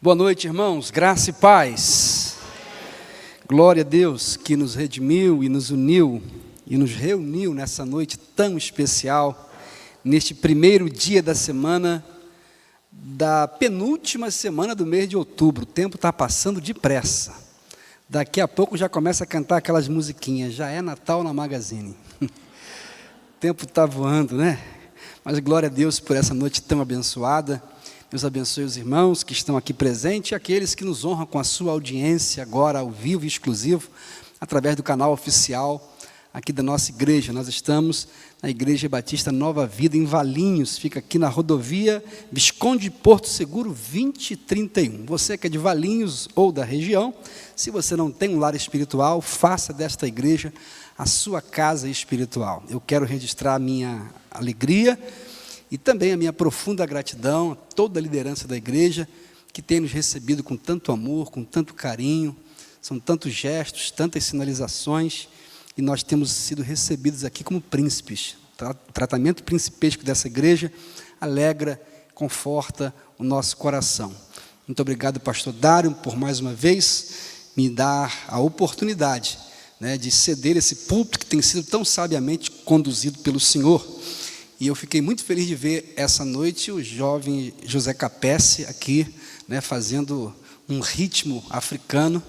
Boa noite, irmãos, graça e paz. Glória a Deus que nos redimiu e nos uniu e nos reuniu nessa noite tão especial, neste primeiro dia da semana, da penúltima semana do mês de outubro. O tempo está passando depressa. Daqui a pouco já começa a cantar aquelas musiquinhas, já é Natal na Magazine. O tempo está voando, né? Mas glória a Deus por essa noite tão abençoada. Deus abençoe os irmãos que estão aqui presentes e aqueles que nos honram com a sua audiência agora ao vivo e exclusivo, através do canal oficial aqui da nossa igreja. Nós estamos na Igreja Batista Nova Vida, em Valinhos, fica aqui na rodovia Visconde de Porto Seguro 2031. Você que é de Valinhos ou da região, se você não tem um lar espiritual, faça desta igreja a sua casa espiritual. Eu quero registrar a minha alegria e também a minha profunda gratidão a toda a liderança da igreja, que tem nos recebido com tanto amor, com tanto carinho. São tantos gestos, tantas sinalizações, e nós temos sido recebidos aqui como príncipes. O tratamento principesco dessa igreja alegra, conforta o nosso coração. Muito obrigado, pastor Dário, por mais uma vez me dar a oportunidade, de ceder esse púlpito que tem sido tão sabiamente conduzido pelo Senhor. E eu fiquei muito feliz de ver essa noite o jovem José Capesse aqui, fazendo um ritmo africano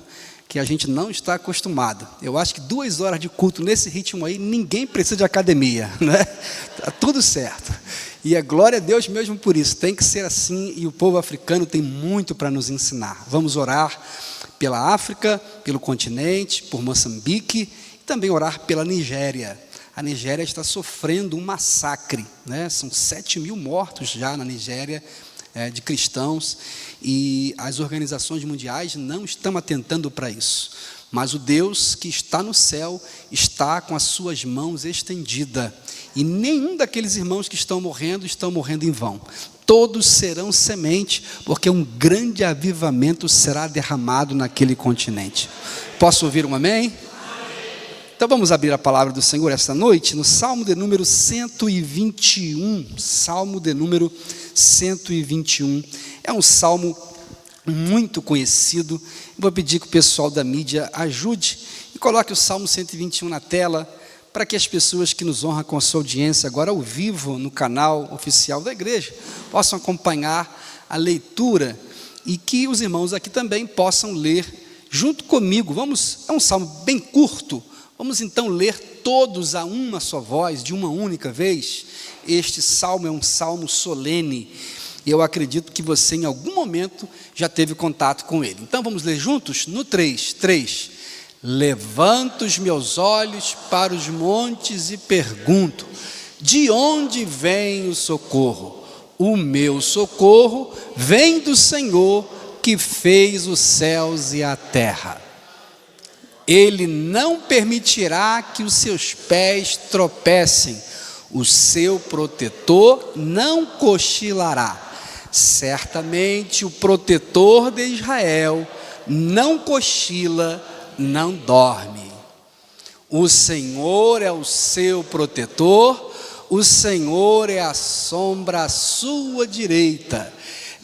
que a gente não está acostumado. Eu acho que 2 horas de culto nesse ritmo aí, ninguém precisa de academia, Está tudo certo. E é glória a Deus mesmo por isso. Tem que ser assim, e o povo africano tem muito para nos ensinar. Vamos orar pela África, pelo continente, por Moçambique, e também orar pela Nigéria. A Nigéria está sofrendo um massacre, São 7.000 mortos já na Nigéria, de cristãos, e as organizações mundiais não estão atentando para isso. Mas o Deus que está no céu está com as suas mãos estendidas, e nenhum daqueles irmãos que estão morrendo em vão. Todos serão semente, porque um grande avivamento será derramado naquele continente. Posso ouvir um amém? Então vamos abrir a palavra do Senhor esta noite no Salmo de número 121. Salmo de número 121. É um salmo muito conhecido. Vou pedir que o pessoal da mídia ajude e coloque o Salmo 121 na tela, para que as pessoas que nos honram com a sua audiência agora ao vivo no canal oficial da igreja possam acompanhar a leitura e que os irmãos aqui também possam ler junto comigo. É um salmo bem curto. Vamos então ler todos a uma só voz, de uma única vez. Este salmo é um salmo solene, e eu acredito que você em algum momento já teve contato com ele. Então vamos ler juntos? No 3. Levanto os meus olhos para os montes e pergunto: de onde vem o socorro? O meu socorro vem do Senhor, que fez os céus e a terra. Ele não permitirá que os seus pés tropecem, o seu protetor não cochilará. Certamente o protetor de Israel não cochila, não dorme. O Senhor é o seu protetor, o Senhor é a sombra à sua direita.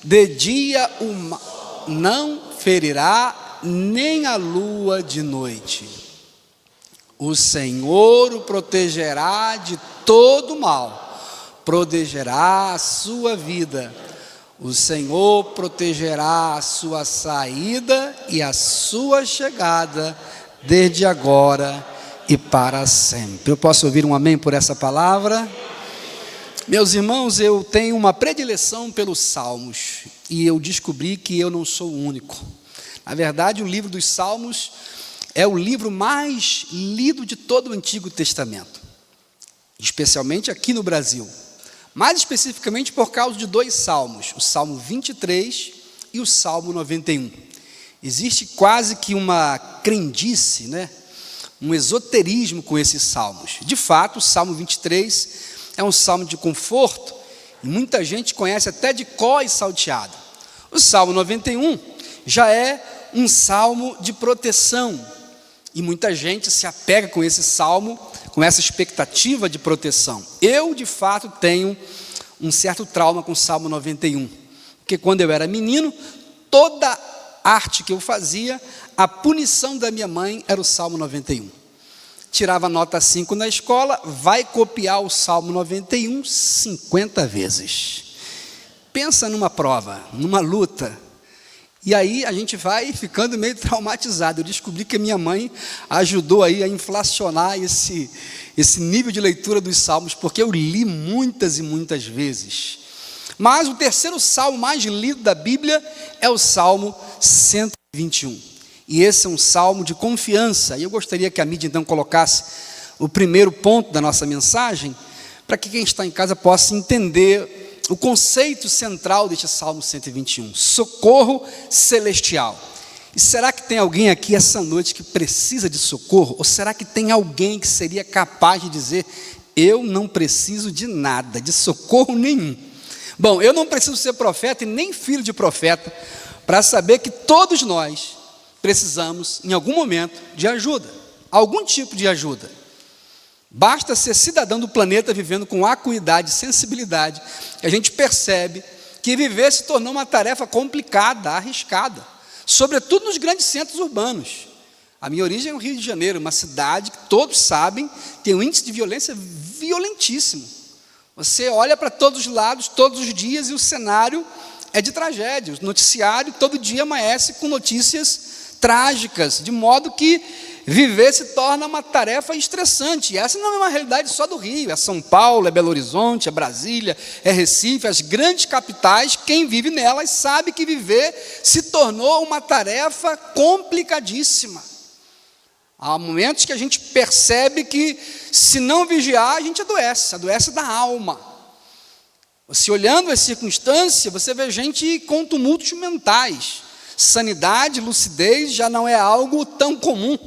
De dia o mal não ferirá, nem a lua de noite. O Senhor o protegerá de todo mal, protegerá a sua vida. O Senhor protegerá a sua saída e a sua chegada, desde agora e para sempre. Eu posso ouvir um amém por essa palavra? Meus irmãos, eu tenho uma predileção pelos salmos, e eu descobri que eu não sou o único. Na verdade, o livro dos Salmos é o livro mais lido de todo o Antigo Testamento, especialmente aqui no Brasil. Mais especificamente por causa de 2 salmos, o Salmo 23 e o Salmo 91. Existe quase que uma crendice, um esoterismo com esses salmos. De fato, o Salmo 23 é um salmo de conforto, e muita gente conhece até de cor e salteado. O Salmo 91 já é um salmo de proteção, e muita gente se apega com esse salmo, com essa expectativa de proteção. Eu, de fato, tenho um certo trauma com o Salmo 91, porque quando eu era menino, toda arte que eu fazia, a punição da minha mãe era o Salmo 91. Tirava nota 5 na escola, vai copiar o Salmo 91 50 vezes. Pensa numa prova, numa luta. E aí a gente vai ficando meio traumatizado. Eu descobri que a minha mãe ajudou aí a inflacionar esse nível de leitura dos salmos, porque eu li muitas e muitas vezes. Mas o terceiro salmo mais lido da Bíblia é o Salmo 121. E esse é um salmo de confiança. E eu gostaria que a mídia então colocasse o primeiro ponto da nossa mensagem, para que quem está em casa possa entender o conceito central deste Salmo 121, socorro celestial. E será que tem alguém aqui essa noite que precisa de socorro? Ou será que tem alguém que seria capaz de dizer, eu não preciso de nada, de socorro nenhum? Bom, eu não preciso ser profeta e nem filho de profeta, para saber que todos nós precisamos, em algum momento, de ajuda, algum tipo de ajuda. Basta ser cidadão do planeta vivendo com acuidade e sensibilidade, que a gente percebe que viver se tornou uma tarefa complicada, arriscada, sobretudo nos grandes centros urbanos. A minha origem é o Rio de Janeiro, uma cidade que todos sabem tem um índice de violência violentíssimo. Você olha para todos os lados, todos os dias, e o cenário é de tragédia. O noticiário todo dia amanhece com notícias trágicas, de modo que viver se torna uma tarefa estressante. E essa não é uma realidade só do Rio, é São Paulo, é Belo Horizonte, é Brasília, é Recife, as grandes capitais, quem vive nelas sabe que viver se tornou uma tarefa complicadíssima. Há momentos que a gente percebe que, se não vigiar, a gente adoece da alma. Você olhando as circunstâncias, você vê gente com tumultos mentais. Sanidade, lucidez já não é algo tão comum.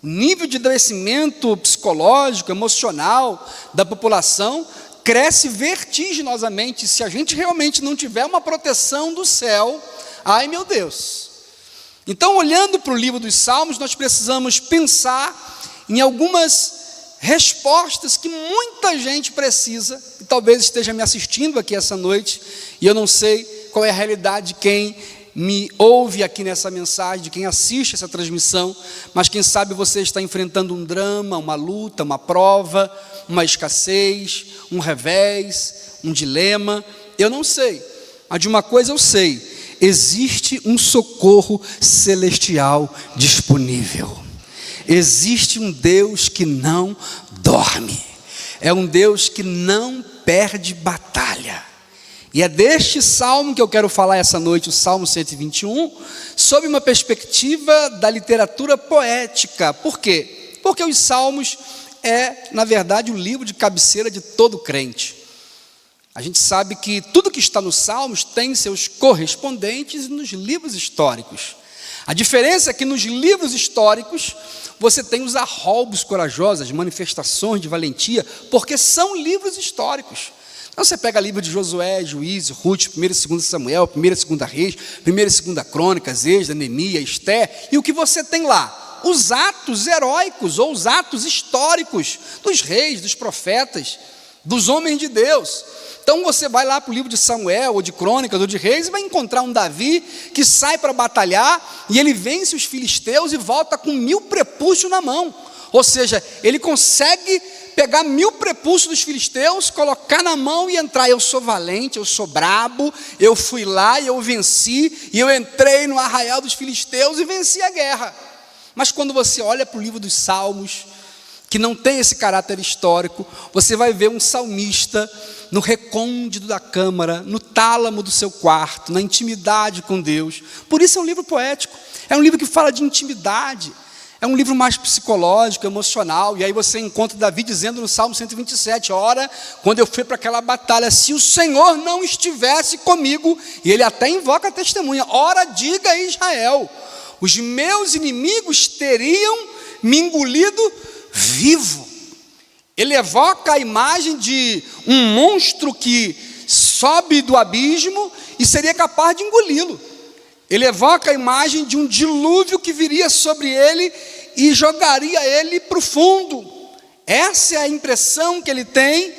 O nível de adoecimento psicológico, emocional da população cresce vertiginosamente. Se a gente realmente não tiver uma proteção do céu, ai meu Deus. Então, olhando para o livro dos Salmos, nós precisamos pensar em algumas respostas que muita gente precisa, e talvez esteja me assistindo aqui essa noite, e eu não sei qual é a realidade de quem me ouve aqui nessa mensagem, de quem assiste essa transmissão, mas quem sabe você está enfrentando um drama, uma luta, uma prova, uma escassez, um revés, um dilema, eu não sei, mas de uma coisa eu sei, existe um socorro celestial disponível, existe um Deus que não dorme, é um Deus que não perde batalha. E é deste salmo que eu quero falar essa noite, o Salmo 121, sob uma perspectiva da literatura poética. Por quê? Porque os salmos é, na verdade, o livro de cabeceira de todo crente. A gente sabe que tudo que está nos salmos tem seus correspondentes nos livros históricos. A diferença é que nos livros históricos você tem os arroubos corajosos, as manifestações de valentia, porque são livros históricos. Então você pega livro de Josué, Juízes, Ruth, 1 e 2 Samuel, 1 e 2 Reis, 1 e 2 Crônicas, Êxodo, Neemias, Esther, e o que você tem lá? Os atos heróicos ou os atos históricos dos reis, dos profetas, dos homens de Deus. Então você vai lá para o livro de Samuel, ou de Crônicas, ou de Reis, e vai encontrar um Davi que sai para batalhar, e ele vence os filisteus e volta com 1000 prepúcios na mão. Ou seja, ele consegue pegar 1000 prepúcios dos filisteus, colocar na mão e entrar. Eu sou valente, eu sou brabo, eu fui lá e eu venci, e eu entrei no arraial dos filisteus e venci a guerra. Mas quando você olha para o livro dos Salmos, que não tem esse caráter histórico, você vai ver um salmista no recôndito da câmara, no tálamo do seu quarto, na intimidade com Deus. Por isso é um livro poético, é um livro que fala de intimidade, é um livro mais psicológico, emocional. E aí você encontra Davi dizendo no Salmo 127, ora, quando eu fui para aquela batalha, se o Senhor não estivesse comigo, e ele até invoca a testemunha, ora, diga a Israel, os meus inimigos teriam me engolido vivo. Ele evoca a imagem de um monstro que sobe do abismo e seria capaz de engoli-lo. Ele evoca a imagem de um dilúvio que viria sobre ele e jogaria ele para o fundo. Essa é a impressão que ele tem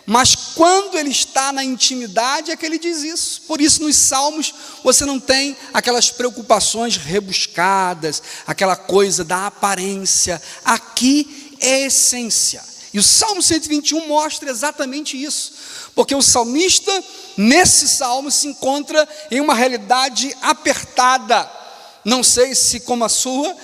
mas quando ele está na intimidade é que ele diz isso. Por isso nos salmos você não tem aquelas preocupações rebuscadas, aquela coisa da aparência. Aqui é essência. E o Salmo 121 mostra exatamente isso, porque o salmista nesse salmo se encontra em uma realidade apertada. Não sei se como a sua,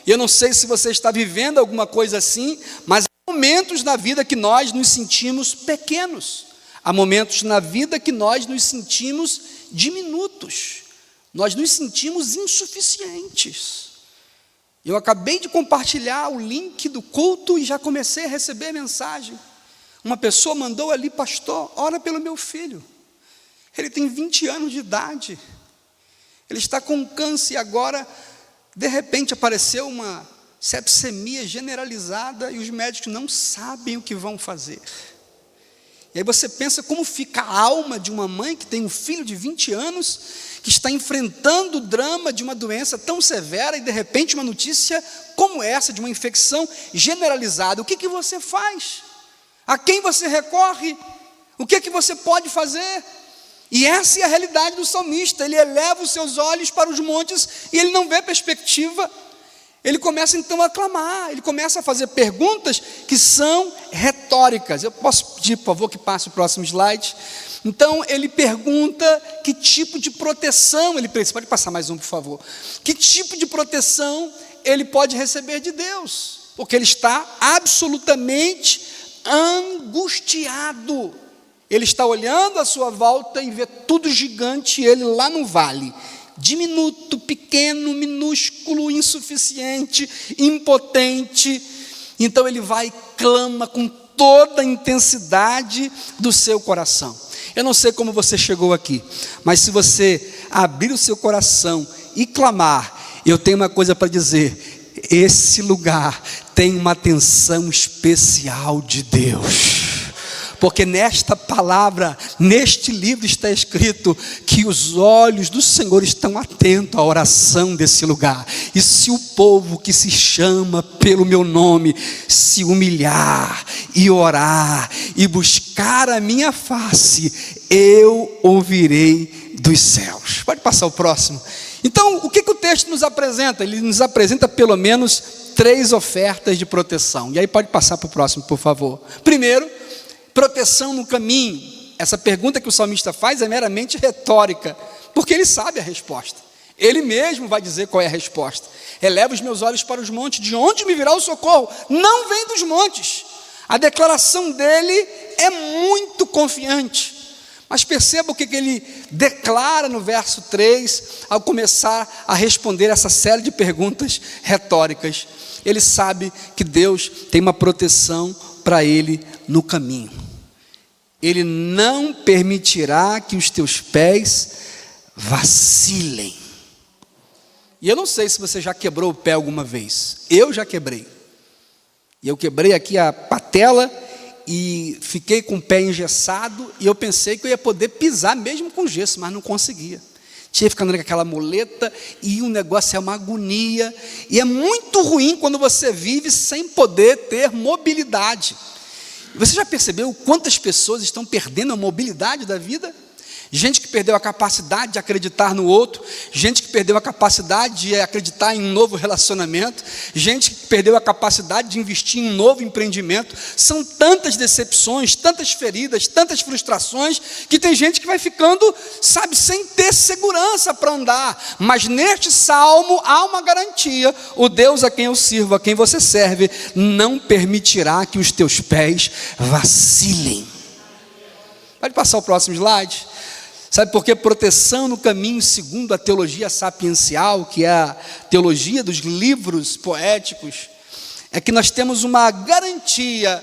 eu não sei se você está vivendo alguma coisa assim, mas há momentos na vida que nós nos sentimos pequenos, há momentos na vida que nós nos sentimos diminutos, nós nos sentimos insuficientes. Eu acabei de compartilhar o link do culto e já comecei a receber mensagem. Uma pessoa mandou ali: pastor, ora pelo meu filho, ele tem 20 anos de idade, ele está com câncer e agora de repente apareceu uma sepsemia generalizada e os médicos não sabem o que vão fazer. E aí você pensa como fica a alma de uma mãe que tem um filho de 20 anos, que está enfrentando o drama de uma doença tão severa e de repente uma notícia como essa, de uma infecção generalizada. O que você faz? A quem você recorre? O que você pode fazer? E essa é a realidade do salmista. Ele eleva os seus olhos para os montes e ele não vê perspectiva. Ele começa então a clamar, ele começa a fazer perguntas que são retóricas. Eu posso pedir, por favor, que passe o próximo slide? Então ele pergunta que tipo de proteção ele precisa. Pode passar mais um, por favor. Que tipo de proteção ele pode receber de Deus? Porque ele está absolutamente angustiado. Ele está olhando à sua volta e vê tudo gigante, e ele lá no vale, diminuto, pequeno, minúsculo, insuficiente, impotente. Então ele vai e clama com toda a intensidade do seu coração. Eu não sei como você chegou aqui, mas se você abrir o seu coração e clamar, eu tenho uma coisa para dizer: esse lugar tem uma atenção especial de Deus. Porque nesta palavra, neste livro está escrito que os olhos do Senhor estão atentos à oração desse lugar. E se o povo que se chama pelo meu nome se humilhar e orar e buscar a minha face, eu ouvirei dos céus. Pode passar o próximo. Então, o que o texto nos apresenta? Ele nos apresenta pelo menos 3 ofertas de proteção. E aí pode passar para o próximo, por favor. Primeiro, proteção no caminho. Essa pergunta que o salmista faz é meramente retórica, porque ele sabe a resposta. Ele mesmo vai dizer qual é a resposta. Eleva os meus olhos para os montes, de onde me virá o socorro? Não vem dos montes. A declaração dele é muito confiante. Mas perceba o que ele declara no verso 3, ao começar a responder essa série de perguntas retóricas. Ele sabe que Deus tem uma proteção para ele no caminho. Ele não permitirá que os teus pés vacilem. E eu não sei se você já quebrou o pé alguma vez. Eu já quebrei. E eu quebrei aqui a patela e fiquei com o pé engessado, e eu pensei que eu ia poder pisar mesmo com gesso, mas não conseguia. Tinha que ficar andando com aquela muleta, e o negócio é uma agonia, e é muito ruim quando você vive sem poder ter mobilidade. Você já percebeu quantas pessoas estão perdendo a mobilidade da vida? Gente que perdeu a capacidade de acreditar no outro, gente que perdeu a capacidade de acreditar em um novo relacionamento, gente que perdeu a capacidade de investir em um novo empreendimento. São tantas decepções, tantas feridas, tantas frustrações, que tem gente que vai ficando, sem ter segurança para andar. Mas neste salmo há uma garantia: o Deus a quem eu sirvo, a quem você serve, não permitirá que os teus pés vacilem. Pode passar o próximo slide? Sabe por que proteção no caminho, segundo a teologia sapiencial, que é a teologia dos livros poéticos, é que nós temos uma garantia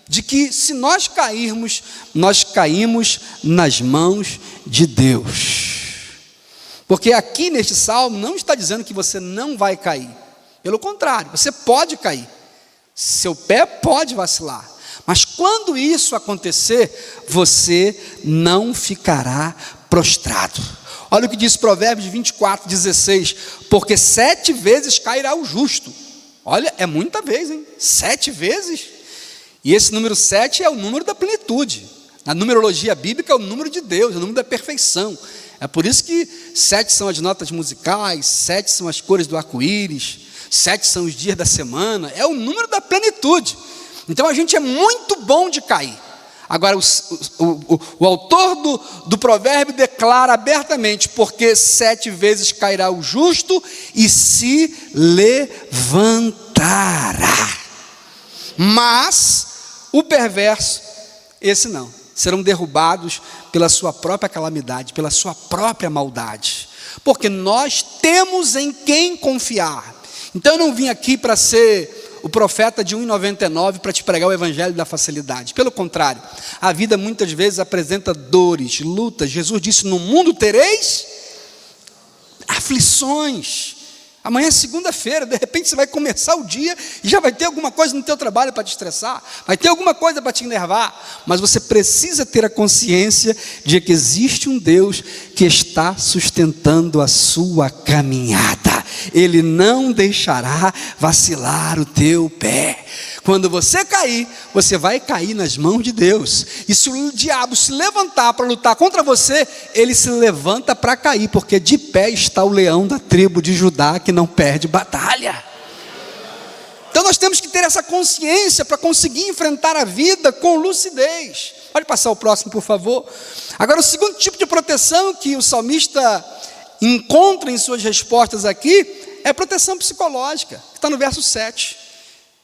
de que se nós cairmos, nós caímos nas mãos de Deus. Porque aqui neste salmo não está dizendo que você não vai cair. Pelo contrário, você pode cair. Seu pé pode vacilar. Mas quando isso acontecer, você não ficará prostrado. Olha o que diz Provérbios 24:16. Porque 7 vezes cairá o justo. Olha, é muita vez, hein? 7 vezes. E esse número 7 é o número da plenitude. A numerologia bíblica é o número de Deus, é o número da perfeição. É por isso que 7 são as notas musicais, 7 são as cores do arco-íris, 7 são os dias da semana, é o número da plenitude. Então a gente é muito bom de cair. Agora o autor do provérbio declara abertamente: porque 7 vezes cairá o justo e se levantará. Mas o perverso, esse não, serão derrubados pela sua própria calamidade, pela sua própria maldade, porque nós temos em quem confiar. Então eu não vim aqui para ser o profeta de 1,99 para te pregar o evangelho da facilidade. Pelo contrário, a vida muitas vezes apresenta dores, lutas. Jesus disse: no mundo tereis aflições. Amanhã é segunda-feira, de repente você vai começar o dia e já vai ter alguma coisa no teu trabalho para te estressar, vai ter alguma coisa para te enervar, mas você precisa ter a consciência de que existe um Deus que está sustentando a sua caminhada. Ele não deixará vacilar o teu pé. Quando você cair, você vai cair nas mãos de Deus. E se o diabo se levantar para lutar contra você, ele se levanta para cair, porque de pé está o leão da tribo de Judá, que não perde batalha. Então nós temos que ter essa consciência para conseguir enfrentar a vida com lucidez. Pode passar o próximo, por favor. Agora, o segundo tipo de proteção que o salmista encontra em suas respostas aqui é proteção psicológica, que está no verso 7.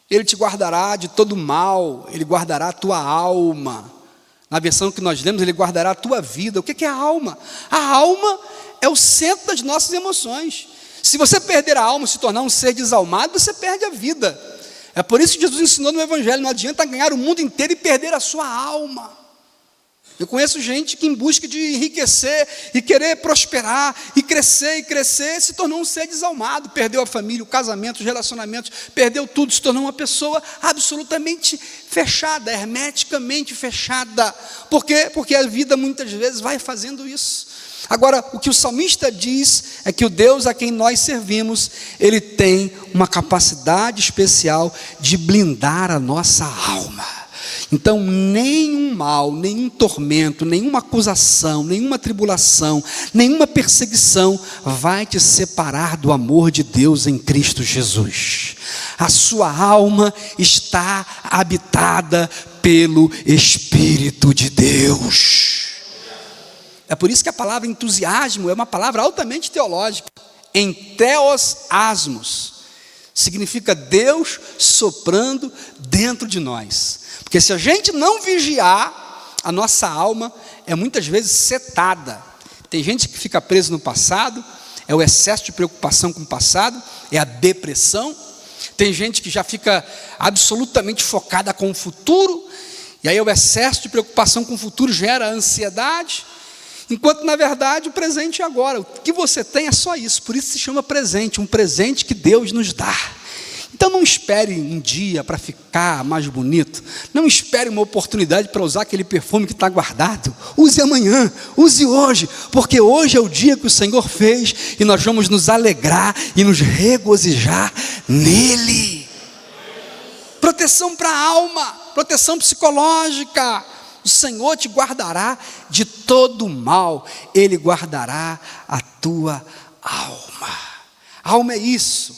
Ele te guardará de todo mal, ele guardará a tua alma. Na versão que nós lemos, ele guardará a tua vida. O que é a alma? A alma é o centro das nossas emoções. Se você perder a alma, se tornar um ser desalmado, você perde a vida. É por isso que Jesus ensinou no Evangelho: não adianta ganhar o mundo inteiro e perder a sua alma. Eu conheço gente que, em busca de enriquecer e querer prosperar e crescer, se tornou um ser desalmado, perdeu a família, o casamento, os relacionamentos, perdeu tudo, se tornou uma pessoa absolutamente fechada, hermeticamente fechada. Por quê? Porque a vida muitas vezes vai fazendo isso. Agora, o que o salmista diz é que o Deus a quem nós servimos, ele tem uma capacidade especial de blindar a nossa alma. Então, nenhum mal, nenhum tormento, nenhuma acusação, nenhuma tribulação, nenhuma perseguição vai te separar do amor de Deus em Cristo Jesus. A sua alma está habitada pelo Espírito de Deus. É por isso que a palavra entusiasmo é uma palavra altamente teológica. Entheos asmos significa Deus soprando dentro de nós. Porque se a gente não vigiar, a nossa alma é muitas vezes setada. Tem gente que fica preso no passado, é o excesso de preocupação com o passado, é a depressão. Tem gente que já fica absolutamente focada com o futuro, e aí o excesso de preocupação com o futuro gera ansiedade, enquanto na verdade o presente é agora. O que você tem é só isso, por isso se chama presente, um presente que Deus nos dá. Então não espere um dia para ficar mais bonito, não espere uma oportunidade para usar aquele perfume que está guardado. Use amanhã, use hoje, porque hoje é o dia que o Senhor fez e nós vamos nos alegrar e nos regozijar nele. Proteção para a alma, proteção psicológica. O Senhor te guardará de todo mal, Ele guardará a tua alma. A alma é isso.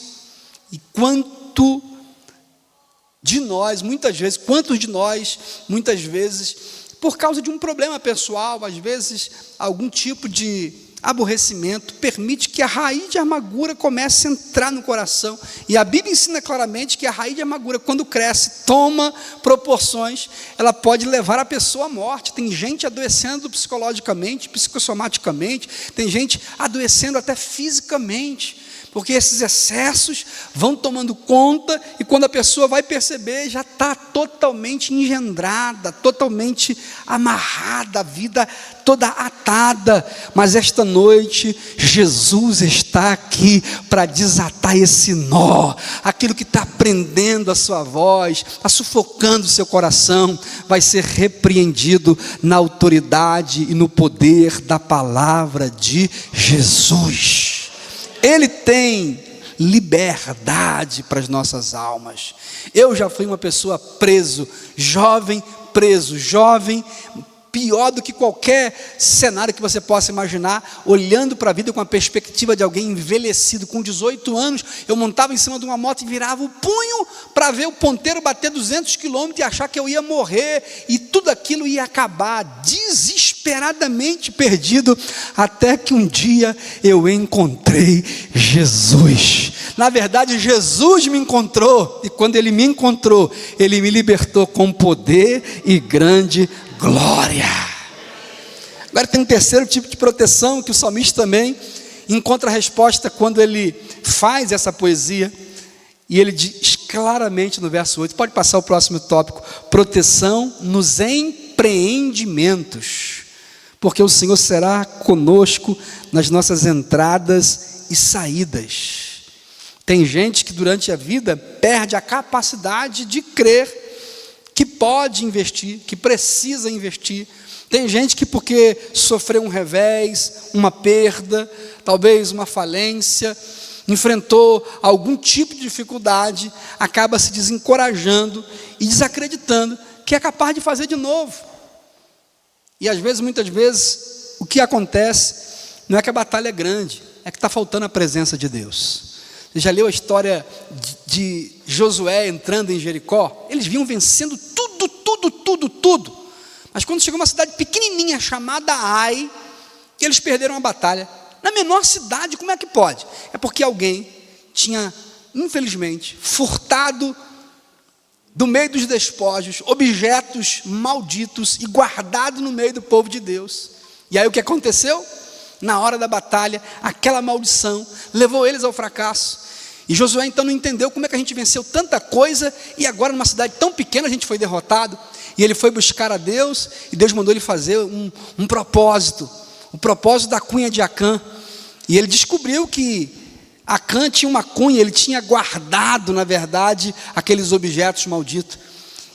E quantos de nós, muitas vezes, por causa de um problema pessoal, às vezes algum tipo de aborrecimento, permite que a raiz de amargura comece a entrar no coração. E a Bíblia ensina claramente que a raiz de amargura, quando cresce, toma proporções, ela pode levar a pessoa à morte. Tem gente adoecendo psicologicamente, psicossomaticamente, tem gente adoecendo até fisicamente, porque esses excessos vão tomando conta, e quando a pessoa vai perceber, já está totalmente engendrada, totalmente amarrada, a vida toda atada. Mas esta noite, Jesus está aqui para desatar esse nó, aquilo que está prendendo a sua voz, está sufocando o seu coração, vai ser repreendido na autoridade e no poder da palavra de Jesus. Ele tem liberdade para as nossas almas. Eu já fui uma pessoa jovem, pior do que qualquer cenário que você possa imaginar, olhando para a vida com a perspectiva de alguém envelhecido, com 18 anos, eu montava em cima de uma moto e virava o punho para ver o ponteiro bater 200 quilômetros e achar que eu ia morrer, e tudo aquilo ia acabar, desesperadamente perdido, até que um dia eu encontrei Jesus. Na verdade, Jesus me encontrou, e quando Ele me encontrou, Ele me libertou com poder e grande glória. Agora tem um terceiro tipo de proteção, que o salmista também encontra a resposta quando ele faz essa poesia, e ele diz claramente no verso 8, pode passar o próximo tópico, proteção nos empreendimentos, porque o Senhor será conosco nas nossas entradas e saídas. Tem gente que durante a vida perde a capacidade de crer que pode investir, que precisa investir. Tem gente que porque sofreu um revés, uma perda, talvez uma falência, enfrentou algum tipo de dificuldade, acaba se desencorajando e desacreditando que é capaz de fazer de novo. E às vezes, muitas vezes, o que acontece não é que a batalha é grande, é que está faltando a presença de Deus. Você já leu a história de Josué entrando em Jericó? Eles vinham vencendo tudo. Mas quando chegou uma cidade pequenininha chamada Ai, eles perderam a batalha. Na menor cidade, como é que pode? É porque alguém tinha, infelizmente, furtado do meio dos despojos, objetos malditos e guardado no meio do povo de Deus. E aí o que aconteceu? Na hora da batalha, aquela maldição levou eles ao fracasso. E Josué então não entendeu como é que a gente venceu tanta coisa e agora numa cidade tão pequena a gente foi derrotado. E ele foi buscar a Deus e Deus mandou ele fazer um propósito, o propósito da cunha de Acã. E ele descobriu que Acã tinha uma cunha, ele tinha guardado, na verdade, aqueles objetos malditos.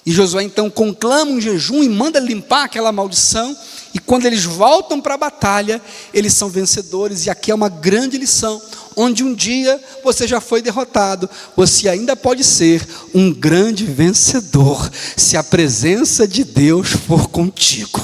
E Josué então conclama um jejum e manda limpar aquela maldição. E quando eles voltam para a batalha, eles são vencedores. E aqui é uma grande lição, onde um dia você já foi derrotado, você ainda pode ser um grande vencedor, se a presença de Deus for contigo.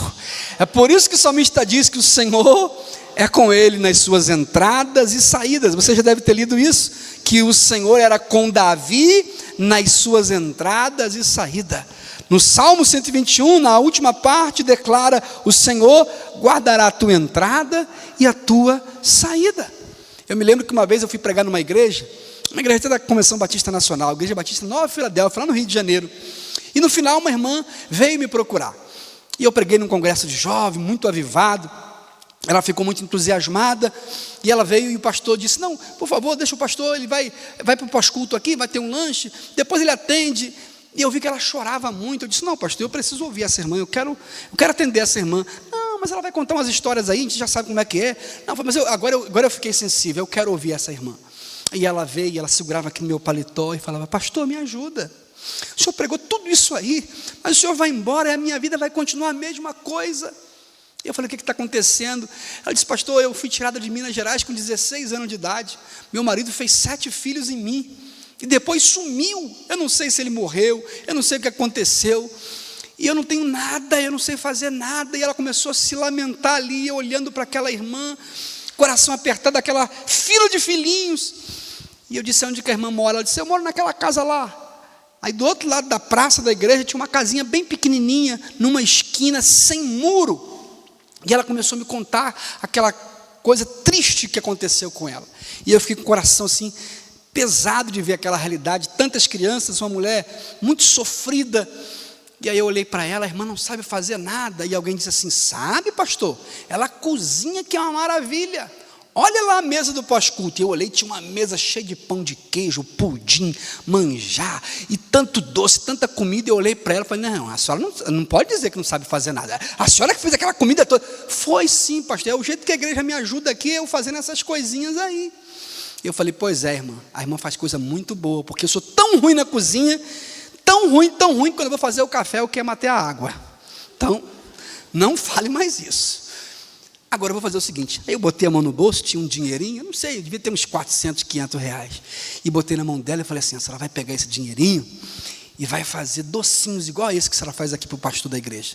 É por isso que o salmista diz que o Senhor é com ele nas suas entradas e saídas. Você já deve ter lido isso, que o Senhor era com Davi nas suas entradas e saídas. No Salmo 121, na última parte, declara: o Senhor guardará a tua entrada e a tua saída. Eu me lembro que uma vez eu fui pregar numa igreja da Convenção Batista Nacional, Igreja Batista Nova Filadélfia, lá no Rio de Janeiro. E no final uma irmã veio me procurar. E eu preguei num congresso de jovens, muito avivado. Ela ficou muito entusiasmada, e ela veio e o pastor disse: não, por favor, deixa o pastor, ele vai para o pós-culto aqui, vai ter um lanche, depois ele atende. E eu vi que ela chorava muito. Eu disse: não, pastor, eu preciso ouvir essa irmã, eu quero atender essa irmã. Não, mas ela vai contar umas histórias aí, a gente já sabe como é que é. Não, mas agora eu fiquei sensível, eu quero ouvir essa irmã. E ela veio, ela segurava aqui no meu paletó e falava: pastor, me ajuda. O senhor pregou tudo isso aí, mas o senhor vai embora e a minha vida vai continuar a mesma coisa. E eu falei: o que está acontecendo? Ela disse: pastor, eu fui tirada de Minas Gerais com 16 anos de idade. Meu marido fez 7 filhos em mim. E depois sumiu. Eu não sei se ele morreu, eu não sei o que aconteceu. E eu não tenho nada, eu não sei fazer nada. E ela começou a se lamentar ali, olhando para aquela irmã, coração apertado, aquela fila de filhinhos. E eu disse: onde que a irmã mora? Ela disse: eu moro naquela casa lá. Aí do outro lado da praça da igreja tinha uma casinha bem pequenininha, numa esquina, sem muro. E ela começou a me contar aquela coisa triste que aconteceu com ela. E eu fiquei com o coração assim, pesado de ver aquela realidade, tantas crianças, uma mulher muito sofrida. E aí eu olhei para ela: a irmã não sabe fazer nada. E alguém disse assim: sabe, pastor, ela cozinha que é uma maravilha. Olha lá a mesa do pós-culto. E eu olhei, tinha uma mesa cheia de pão de queijo, pudim, manjar, e tanto doce, tanta comida. Eu olhei para ela e falei: não, a senhora não pode dizer que não sabe fazer nada. A senhora que fez aquela comida toda. Foi sim, pastor, é o jeito que a igreja me ajuda aqui, eu fazendo essas coisinhas aí. Eu falei: pois é, irmã, a irmã faz coisa muito boa, porque eu sou tão ruim na cozinha, tão ruim, que quando eu vou fazer o café, eu queimo até a água. Então, não fale mais isso. Agora eu vou fazer o seguinte. Aí eu botei a mão no bolso, tinha um dinheirinho, eu não sei, devia ter uns 400, 500 reais. E botei na mão dela e falei assim: a senhora vai pegar esse dinheirinho e vai fazer docinhos igual a esse que a senhora faz aqui para o pastor da igreja.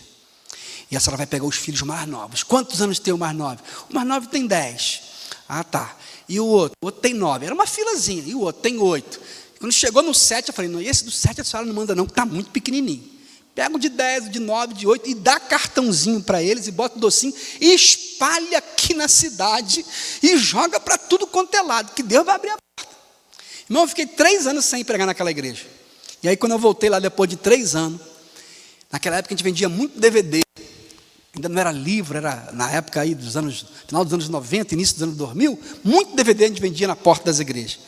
E a senhora vai pegar os filhos mais novos. Quantos anos tem o mais novo? O mais novo tem 10. Ah, tá. E o outro? O outro tem 9. Era uma filazinha. E o outro tem 8. Quando chegou no 7, eu falei, não, esse do 7 a senhora não manda não, que está muito pequenininho. Pega o de 10, o de 9, o de 8 e dá cartãozinho para eles e bota o docinho e espalha aqui na cidade e joga para tudo quanto é lado, que Deus vai abrir a porta. Irmão, eu fiquei 3 anos sem pregar naquela igreja. E aí quando eu voltei lá depois de 3 anos, naquela época a gente vendia muito DVD, ainda não era livro, era na época aí final dos anos 90, início dos anos 2000, muito DVD a gente vendia na porta das igrejas.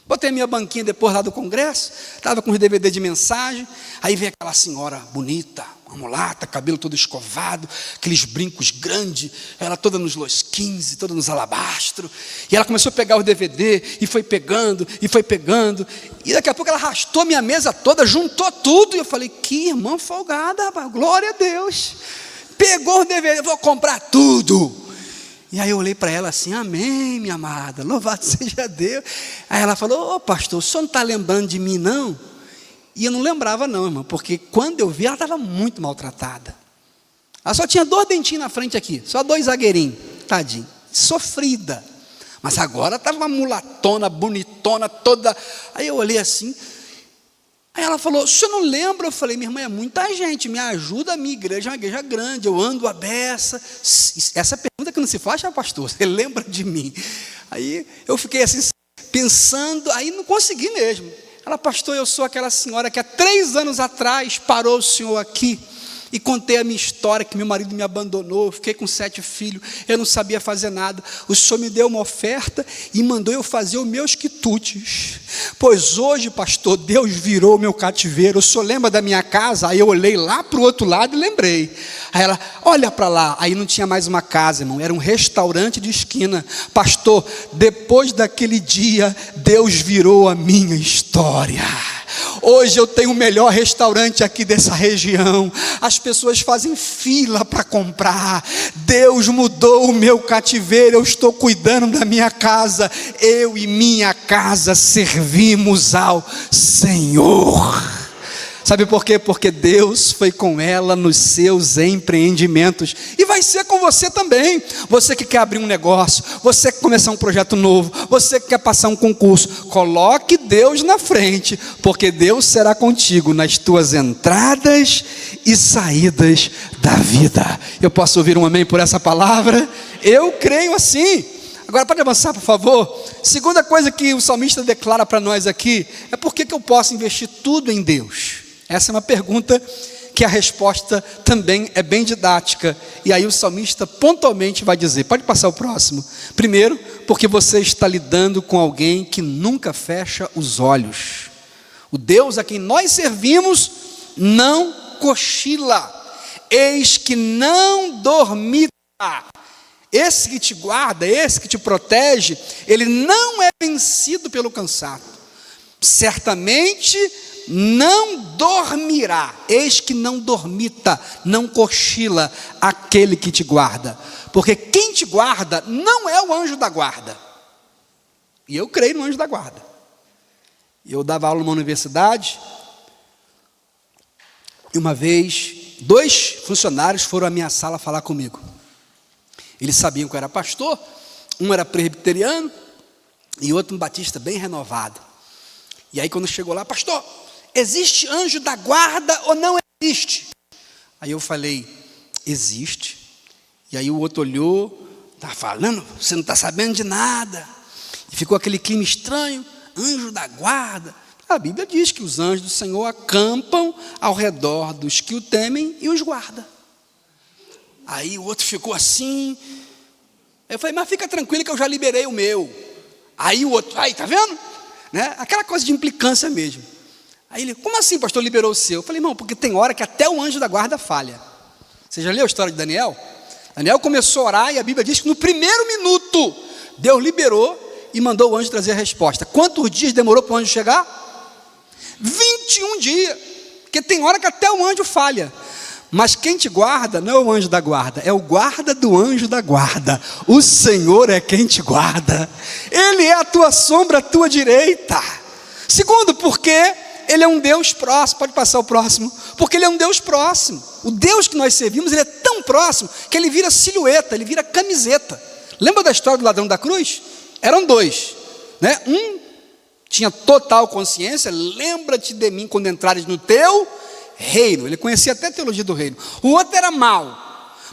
Botei a minha banquinha depois lá do congresso, estava com os DVD de mensagem, aí veio aquela senhora bonita, uma mulata, cabelo todo escovado, aqueles brincos grandes, ela toda nos Los 15, toda nos alabastro, e ela começou a pegar os DVD, e foi pegando, e daqui a pouco ela arrastou minha mesa toda, juntou tudo, e eu falei, que irmã folgada, rapaz, glória a Deus, pegou os DVD, vou comprar tudo. E aí eu olhei para ela assim, amém, minha amada, louvado seja Deus. Aí ela falou, pastor, o senhor não está lembrando de mim não? E eu não lembrava não, irmão, porque quando eu vi, ela estava muito maltratada. Ela só tinha 2 dentinhos na frente aqui, só 2 zagueirinhos, tadinho, sofrida. Mas agora estava uma mulatona, bonitona, toda. Aí eu olhei assim, aí ela falou, o senhor não lembra? Eu falei, minha irmã, é muita gente, me ajuda, a minha igreja é uma igreja grande, eu ando a beça. Essa pergunta que não se faz, pastor, você lembra de mim? Aí eu fiquei assim, pensando, aí não consegui mesmo. Ela, pastor, eu sou aquela senhora que há 3 anos atrás parou o senhor aqui e contei a minha história, que meu marido me abandonou, fiquei com 7 filhos, eu não sabia fazer nada, o senhor me deu uma oferta e mandou eu fazer os meus quitutes, pois hoje, pastor, Deus virou o meu cativeiro, o senhor lembra da minha casa? Aí eu olhei lá para o outro lado e lembrei, aí ela, olha para lá, aí não tinha mais uma casa, irmão, era um restaurante de esquina, pastor, depois daquele dia, Deus virou a minha história. Hoje eu tenho o melhor restaurante aqui dessa região, as pessoas fazem fila para comprar, Deus mudou o meu cativeiro, eu estou cuidando da minha casa, eu e minha casa servimos ao Senhor. Sabe por quê? Porque Deus foi com ela nos seus empreendimentos, e vai ser com você também. Você que quer abrir um negócio, você que quer começar um projeto novo, você que quer passar um concurso, coloque Deus na frente, porque Deus será contigo nas tuas entradas e saídas da vida. Eu posso ouvir um amém por essa palavra? Eu creio assim. Agora pode avançar, por favor. Segunda coisa que o salmista declara para nós aqui, é por que eu posso investir tudo em Deus? Essa é uma pergunta que a resposta também é bem didática. E aí o salmista pontualmente vai dizer, pode passar o próximo. Primeiro, porque você está lidando com alguém que nunca fecha os olhos. O Deus a quem nós servimos não cochila. Eis que não dormita. Esse que te guarda, esse que te protege, ele não é vencido pelo cansaço. Certamente não dormirá, eis que não dormita, não cochila aquele que te guarda, porque quem te guarda não é o anjo da guarda, e eu creio no anjo da guarda. Eu dava aula numa universidade, e uma vez, 2 funcionários foram à minha sala falar comigo, eles sabiam que eu era pastor, um era presbiteriano, e outro um batista bem renovado, e aí quando chegou lá, pastor, existe anjo da guarda ou não existe? Aí eu falei, existe. E aí o outro olhou, está falando, você não está sabendo de nada. E ficou aquele clima estranho, anjo da guarda. A Bíblia diz que os anjos do Senhor acampam ao redor dos que o temem e os guarda. Aí o outro ficou assim. Eu falei, mas fica tranquilo que eu já liberei o meu. Aí o outro, aí, tá vendo? Né? Aquela coisa de implicância mesmo. Aí ele, como assim, pastor, liberou o seu? Eu falei, irmão, porque tem hora que até o anjo da guarda falha. Você já leu a história de Daniel? Daniel começou a orar e a Bíblia diz que no primeiro minuto, Deus liberou e mandou o anjo trazer a resposta. Quantos dias demorou para o anjo chegar? 21 dias. Porque tem hora que até o anjo falha. Mas quem te guarda não é o anjo da guarda, é o guarda do anjo da guarda. O Senhor é quem te guarda. Ele é a tua sombra, a tua direita. Segundo, porque Ele é um Deus próximo. Pode passar o próximo. Porque Ele é um Deus próximo. O Deus que nós servimos, Ele é tão próximo que Ele vira silhueta, Ele vira camiseta. Lembra da história do ladrão da cruz? Eram dois, né? Um tinha total consciência, lembra-te de mim quando entrares no teu reino. Ele conhecia até a teologia do reino. O outro era mau.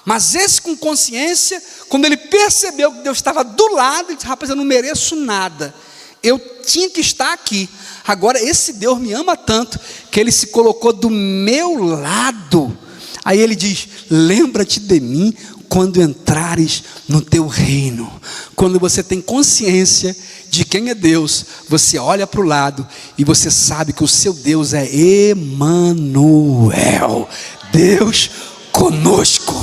Mas esse com consciência, quando ele percebeu que Deus estava do lado, ele disse: rapaz, eu não mereço nada, eu tinha que estar aqui. Agora esse Deus me ama tanto, que Ele se colocou do meu lado. Aí ele diz: lembra-te de mim quando entrares no teu reino. Quando você tem consciência de quem é Deus, você olha para o lado e você sabe que o seu Deus é Emanuel, Deus conosco.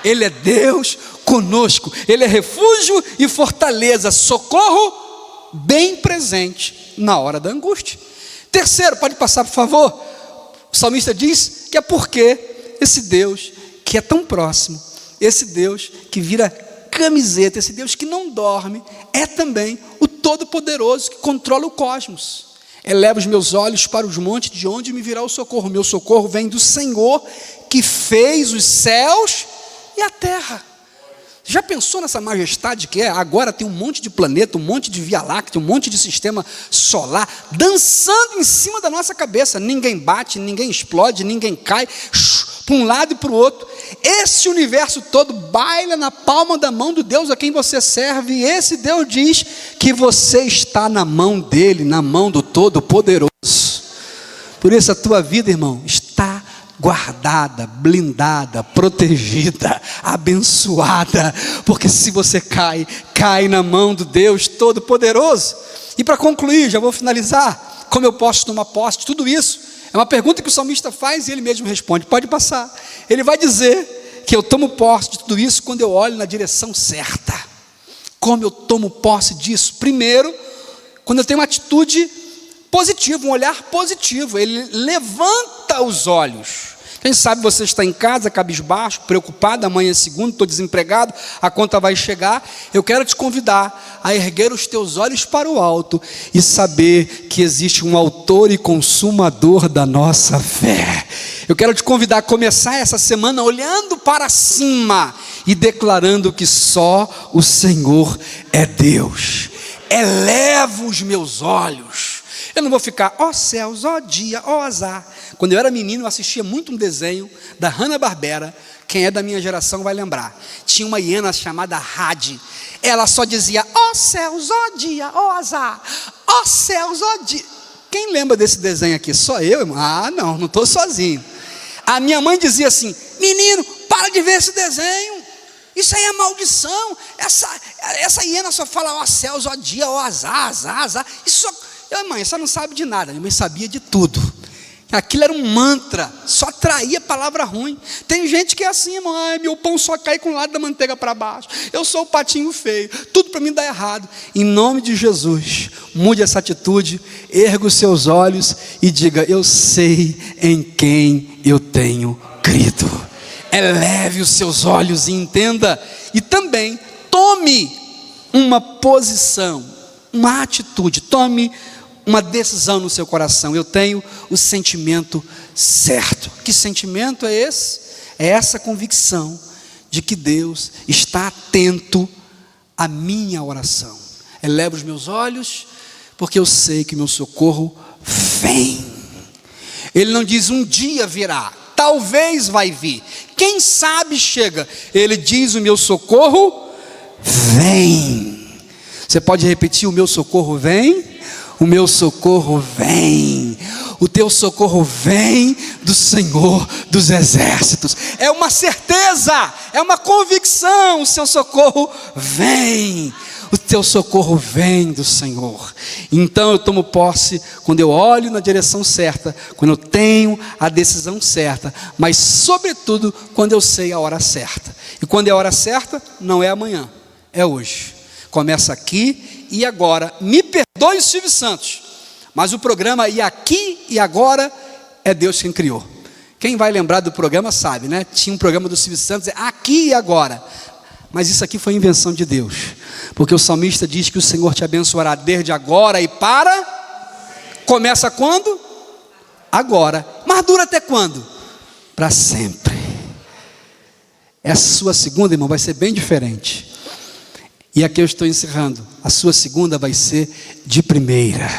Ele é Deus conosco. Ele é refúgio e fortaleza, socorro bem presente na hora da angústia. Terceiro, pode passar por favor. O salmista diz que é porque esse Deus que é tão próximo, esse Deus que vira camiseta, esse Deus que não dorme, é também o Todo-Poderoso que controla o cosmos. Eleva os meus olhos para os montes, de onde me virá o socorro? Meu socorro vem do Senhor que fez os céus e a terra. Já pensou nessa majestade que é? Agora tem um monte de planeta, um monte de Via Láctea, um monte de sistema solar dançando em cima da nossa cabeça. Ninguém bate, ninguém explode, ninguém cai para um lado e para o outro. Esse universo todo baila na palma da mão do Deus a quem você serve. E esse Deus diz que você está na mão dele, na mão do Todo-Poderoso. Por isso a tua vida, irmão, está guardada, blindada, protegida, abençoada, porque se você cai na mão do Deus Todo-Poderoso. E para concluir, já vou finalizar, como eu posso tomar posse de tudo isso? É uma pergunta que o salmista faz e ele mesmo responde, pode passar. Ele vai dizer que eu tomo posse de tudo isso quando eu olho na direção certa. Como eu tomo posse disso? Primeiro, quando eu tenho uma atitude positiva, um olhar positivo. Ele levanta os olhos. Quem sabe você está em casa, cabisbaixo, preocupado, amanhã é segunda, estou desempregado, a conta vai chegar. Eu quero te convidar a erguer os teus olhos para o alto e saber que existe um autor e consumador da nossa fé. Eu quero te convidar a começar essa semana olhando para cima e declarando que só o Senhor é Deus. Elevo os meus olhos. Eu não vou ficar, ó céus, ó dia, ó azar. Quando eu era menino, eu assistia muito um desenho da Hanna-Barbera. Quem é da minha geração vai lembrar. Tinha uma hiena chamada Had. Ela só dizia, ó céus, ó dia, ó azar. Ó céus, ó dia. Quem lembra desse desenho aqui? Só eu, irmão? Ah, não estou sozinho. A minha mãe dizia assim, menino, para de ver esse desenho. Isso aí é maldição. Essa hiena só fala, ó céus, ó dia, ó azar, azar, azar. Isso só... Mãe, você não sabe de nada. Minha mãe sabia de tudo. Aquilo era um mantra, só traía palavra ruim. Tem gente que é assim, mãe, meu pão só cai com o lado da manteiga para baixo. Eu sou o patinho feio, tudo para mim dá errado. Em nome de Jesus, mude essa atitude, erga os seus olhos e diga, eu sei em quem eu tenho crido. Eleve os seus olhos e entenda. E também tome uma posição, uma atitude, tome uma decisão no seu coração. Eu tenho o sentimento certo. Que sentimento é esse? É essa convicção de que Deus está atento à minha oração. Elevo os meus olhos, porque eu sei que meu socorro vem. Ele não diz um dia virá, talvez vai vir, quem sabe chega. Ele diz o meu socorro vem. Você pode repetir, o meu socorro vem? O meu socorro vem. O teu socorro vem do Senhor dos Exércitos. É uma certeza, é uma convicção. O seu socorro vem. O teu socorro vem do Senhor. Então eu tomo posse quando eu olho na direção certa, quando eu tenho a decisão certa, mas sobretudo quando eu sei a hora certa. E quando é a hora certa, não é amanhã, é hoje. Começa aqui e agora. Me perdoe, Silvio Santos, mas o programa E Aqui e Agora é Deus quem criou. Quem vai lembrar do programa sabe, né? Tinha um programa do Silvio Santos, Aqui e Agora. Mas isso aqui foi invenção de Deus, porque o salmista diz que o Senhor te abençoará desde agora e para Começa quando? Agora. Mas dura até quando? Para sempre. Essa sua segunda, irmão, vai ser bem diferente. E aqui eu estou encerrando. A sua segunda vai ser de primeira.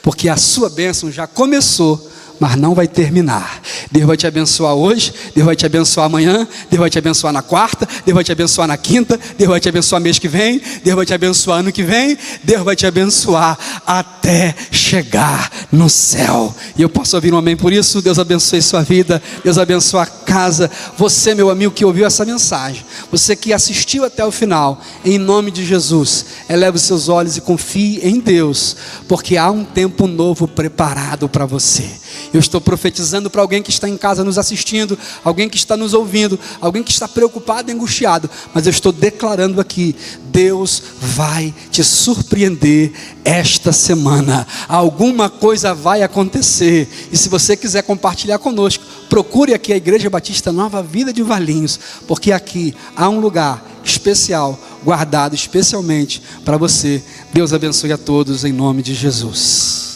Porque a sua bênção já começou, mas não vai terminar. Deus vai te abençoar hoje, Deus vai te abençoar amanhã, Deus vai te abençoar na quarta, Deus vai te abençoar na quinta, Deus vai te abençoar mês que vem, Deus vai te abençoar ano que vem, Deus vai te abençoar até chegar no céu. E eu posso ouvir um amém por isso? Deus abençoe sua vida, Deus abençoe a casa. Você, meu amigo, que ouviu essa mensagem, você que assistiu até o final, em nome de Jesus, eleve os seus olhos e confie em Deus, porque há um tempo novo preparado para você. Eu estou profetizando para alguém que está em casa nos assistindo, alguém que está nos ouvindo, alguém que está preocupado e angustiado, mas eu estou declarando aqui, Deus vai te surpreender esta semana. Alguma coisa vai acontecer, e se você quiser compartilhar conosco, procure aqui a Igreja Batista Nova Vida de Valinhos, porque aqui há um lugar especial, guardado especialmente para você. Deus abençoe a todos em nome de Jesus.